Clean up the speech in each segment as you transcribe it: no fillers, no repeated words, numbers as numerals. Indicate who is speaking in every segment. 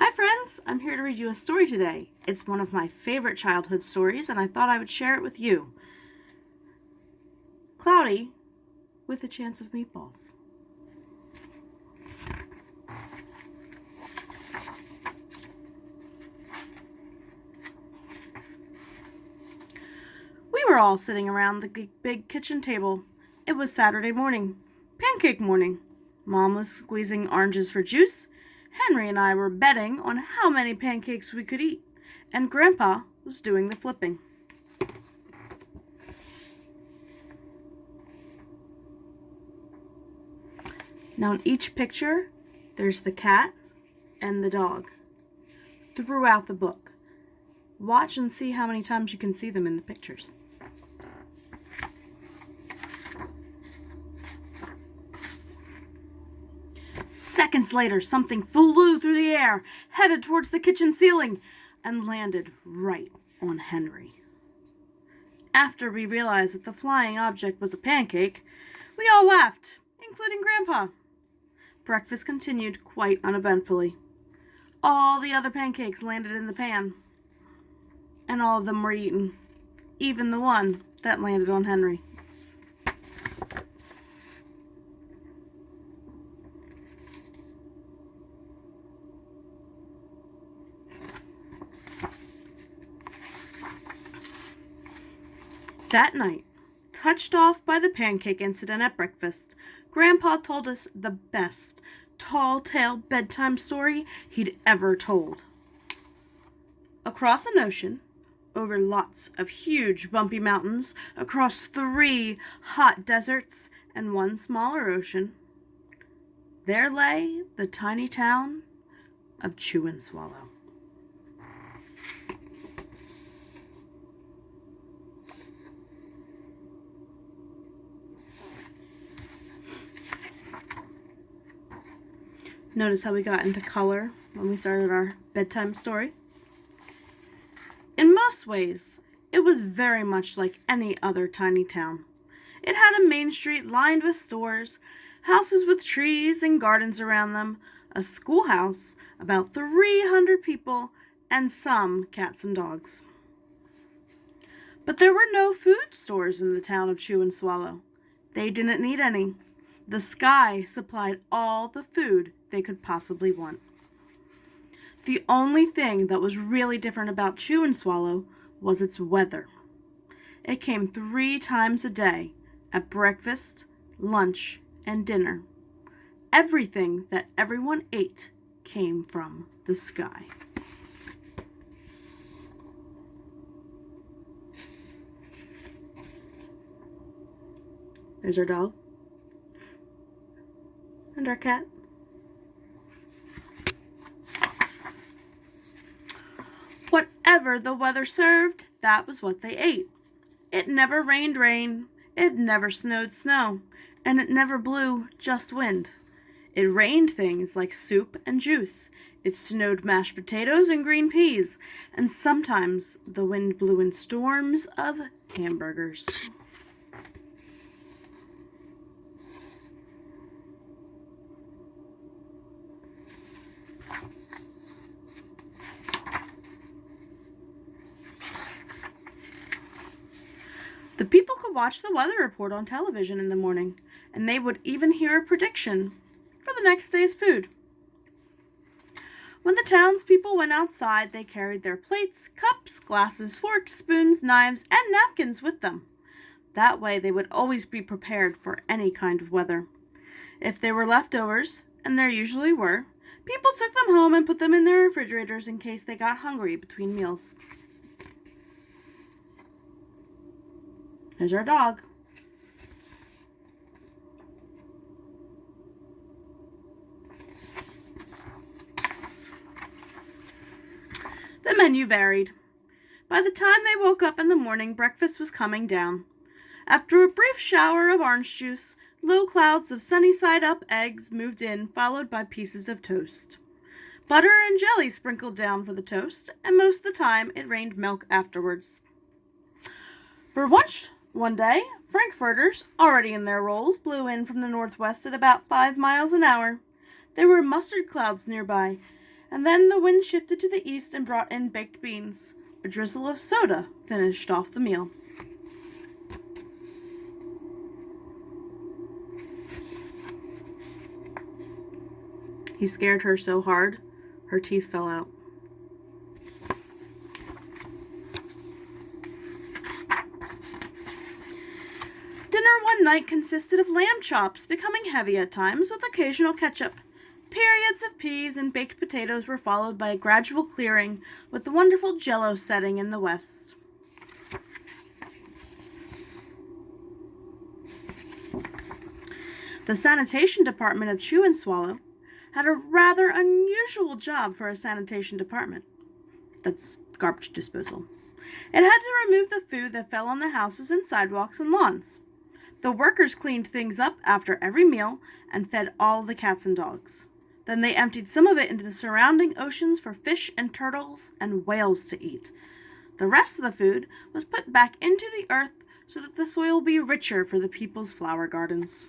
Speaker 1: Hi friends, I'm here to read you a story today. It's one of my favorite childhood stories and I thought I would share it with you. Cloudy with a Chance of Meatballs. We were all sitting around the big kitchen table. It was Saturday morning, pancake morning. Mom was squeezing oranges for juice. Henry and I were betting on how many pancakes we could eat, and Grandpa was doing the flipping. Now in each picture, there's the cat and the dog throughout the book. Watch and see how many times you can see them in the pictures. Seconds later, something flew through the air, headed towards the kitchen ceiling, and landed right on Henry. After we realized that the flying object was a pancake, we all laughed, including Grandpa. Breakfast continued quite uneventfully. All the other pancakes landed in the pan, and all of them were eaten, even the one that landed on Henry. That night, touched off by the pancake incident at breakfast, Grandpa told us the best tall-tale bedtime story he'd ever told. Across an ocean, over lots of huge bumpy mountains, across 3 hot deserts and 1 smaller ocean, there lay the tiny town of Chew and Swallow. Notice how we got into color when we started our bedtime story? In most ways, it was very much like any other tiny town. It had a main street lined with stores, houses with trees and gardens around them, a schoolhouse, about 300 people, and some cats and dogs. But there were no food stores in the town of Chew and Swallow. They didn't need any. The sky supplied all the food they could possibly want. The only thing that was really different about Chew and Swallow was its weather. It came 3 times a day, at breakfast, lunch, and dinner. Everything that everyone ate came from the sky. There's our dog. And our cat. Whatever the weather served, that was what they ate. It never rained rain, it never snowed snow, and it never blew just wind. It rained things like soup and juice. It snowed mashed potatoes and green peas, and sometimes the wind blew in storms of hamburgers. The people could watch the weather report on television in the morning, and they would even hear a prediction for the next day's food. When the townspeople went outside, they carried their plates, cups, glasses, forks, spoons, knives, and napkins with them. That way they would always be prepared for any kind of weather. If there were leftovers, and there usually were, people took them home and put them in their refrigerators in case they got hungry between meals. There's our dog. The menu varied. By the time they woke up in the morning, breakfast was coming down. After a brief shower of orange juice, low clouds of sunny-side-up eggs moved in, followed by pieces of toast. Butter and jelly sprinkled down for the toast, and most of the time it rained milk afterwards. For lunch, one day, frankfurters, already in their rolls, blew in from the northwest at about 5 miles an hour. There were mustard clouds nearby, And then the wind shifted to the east and brought in baked beans. A drizzle of soda finished off the meal. He scared her so hard, her teeth fell out. Dinner one night consisted of lamb chops, becoming heavy at times with occasional ketchup. Periods of peas and baked potatoes were followed by a gradual clearing with the wonderful Jell-O setting in the west. The sanitation department of Chew and Swallow had a rather unusual job for a sanitation department. That's garbage disposal. It had to remove the food that fell on the houses and sidewalks and lawns. The workers cleaned things up after every meal and fed all the cats and dogs. Then they emptied some of it into the surrounding oceans for fish and turtles and whales to eat. The rest of the food was put back into the earth so that the soil would be richer for the people's flower gardens.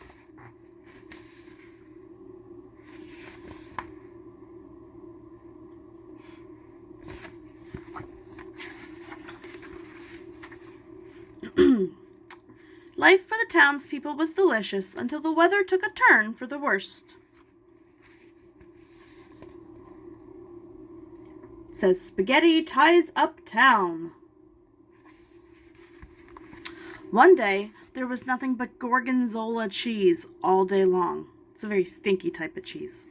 Speaker 1: Life for the townspeople was delicious until the weather took a turn for the worst. It says spaghetti ties up town. One day, there was nothing but gorgonzola cheese all day long. It's a very stinky type of cheese.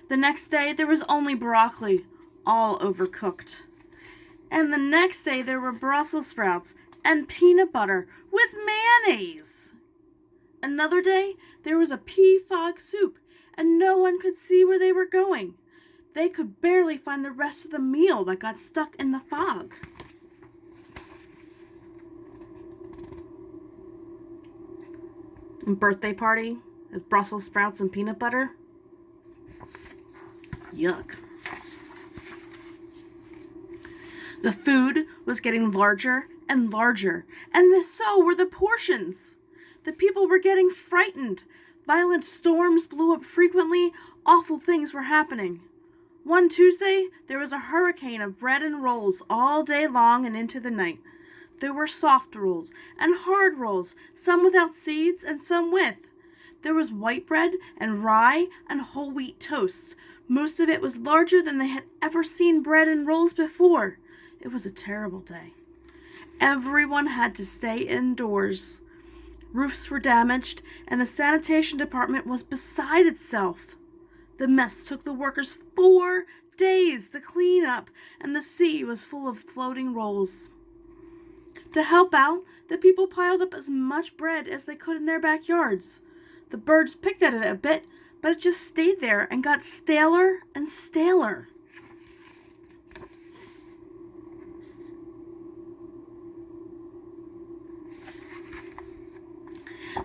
Speaker 1: The next day, there was only broccoli, all overcooked. And the next day, there were Brussels sprouts and peanut butter with mayonnaise. Another day, there was a pea fog soup, and no one could see where they were going. They could barely find the rest of the meal that got stuck in the fog. Birthday party with Brussels sprouts and peanut butter. Yuck. The food was getting larger and larger, and so were the portions. The people were getting frightened. Violent storms blew up frequently. Awful things were happening. One Tuesday, there was a hurricane of bread and rolls all day long and into the night. There were soft rolls and hard rolls, some without seeds and some with. There was white bread and rye and whole wheat toast. Most of it was larger than they had ever seen bread and rolls before. It was a terrible day. Everyone had to stay indoors. Roofs were damaged, and the sanitation department was beside itself. The mess took the workers 4 days to clean up, and the sea was full of floating rolls. To help out, the people piled up as much bread as they could in their backyards. The birds picked at it a bit, but it just stayed there and got staler and staler.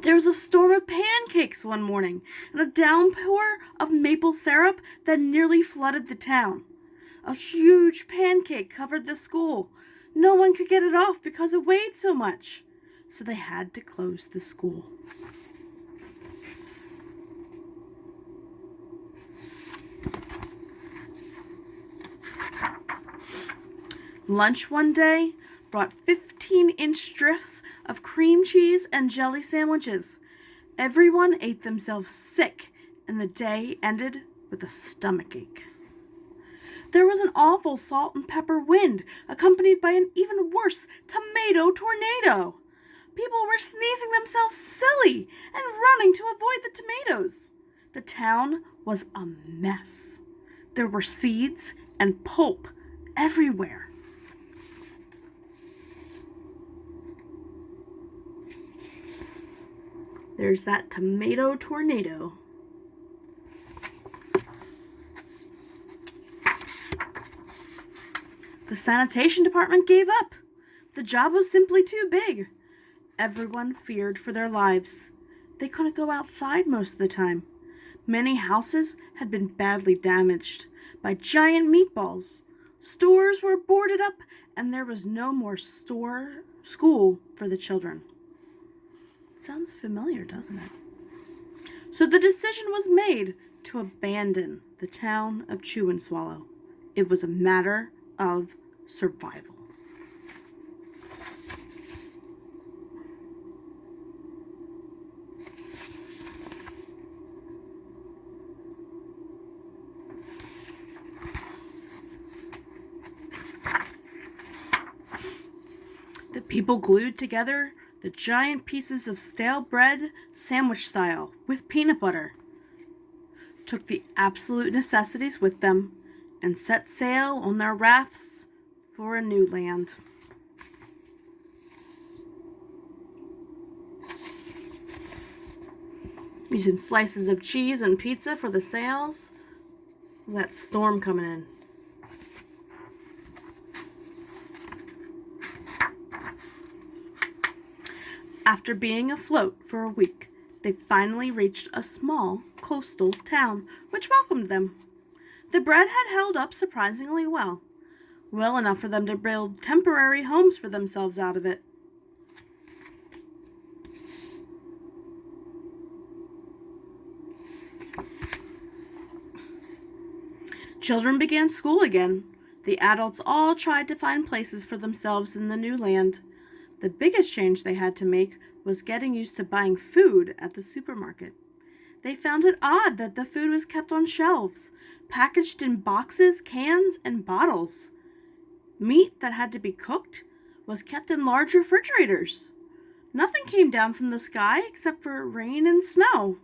Speaker 1: There was a storm of pancakes one morning and a downpour of maple syrup that nearly flooded the town. A huge pancake covered the school. No one could get it off because it weighed so much, so they had to close the school. Lunch one day brought 15-inch strips of cream cheese and jelly sandwiches. Everyone ate themselves sick, and the day ended with a stomachache. There was an awful salt and pepper wind, accompanied by an even worse tomato tornado. People were sneezing themselves silly and running to avoid the tomatoes. The town was a mess. There were seeds and pulp everywhere. There's that tomato tornado. The sanitation department gave up. The job was simply too big. Everyone feared for their lives. They couldn't go outside most of the time. Many houses had been badly damaged by giant meatballs. Stores were boarded up, and there was no more school for the children. Sounds familiar, doesn't it? So the decision was made to abandon the town of Chew and Swallow. It was a matter of survival. The people glued together the giant pieces of stale bread, sandwich style, with peanut butter, took the absolute necessities with them, and set sail on their rafts for a new land. Using slices of cheese and pizza for the sails. That storm coming in. After being afloat for a week, they finally reached a small coastal town, which welcomed them. The bread had held up surprisingly well enough for them to build temporary homes for themselves out of it. Children began school again. The adults all tried to find places for themselves in the new land. The biggest change they had to make was getting used to buying food at the supermarket. They found it odd that the food was kept on shelves, packaged in boxes, cans, and bottles. Meat that had to be cooked was kept in large refrigerators. Nothing came down from the sky except for rain and snow.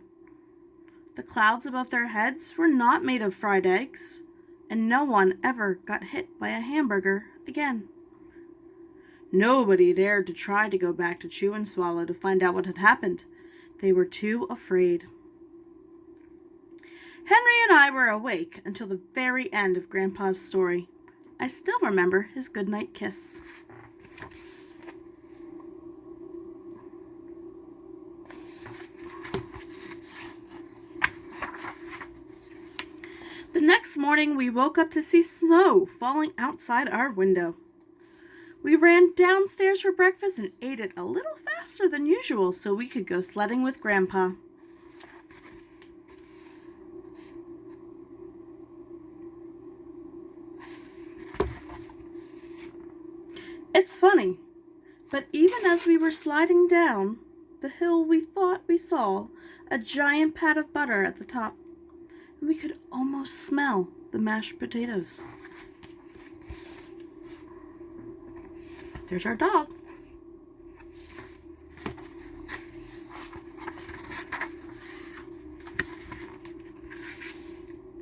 Speaker 1: The clouds above their heads were not made of fried eggs, and no one ever got hit by a hamburger again. Nobody dared to try to go back to Chew and Swallow to find out what had happened. They were too afraid. Henry and I were awake until the very end of Grandpa's story. I still remember his goodnight kiss. The next morning, we woke up to see snow falling outside our window. We ran downstairs for breakfast and ate it a little faster than usual so we could go sledding with Grandpa. It's funny, but even as we were sliding down the hill, we thought we saw a giant pat of butter at the top, and we could almost smell the mashed potatoes. There's our dog.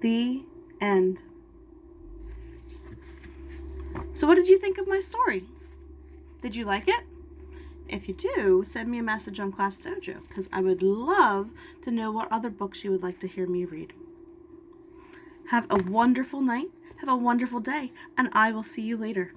Speaker 1: The end. So what did you think of my story? Did you like it? If you do, send me a message on Class Dojo, because I would love to know what other books you would like to hear me read. Have a wonderful night, have a wonderful day, and I will see you later.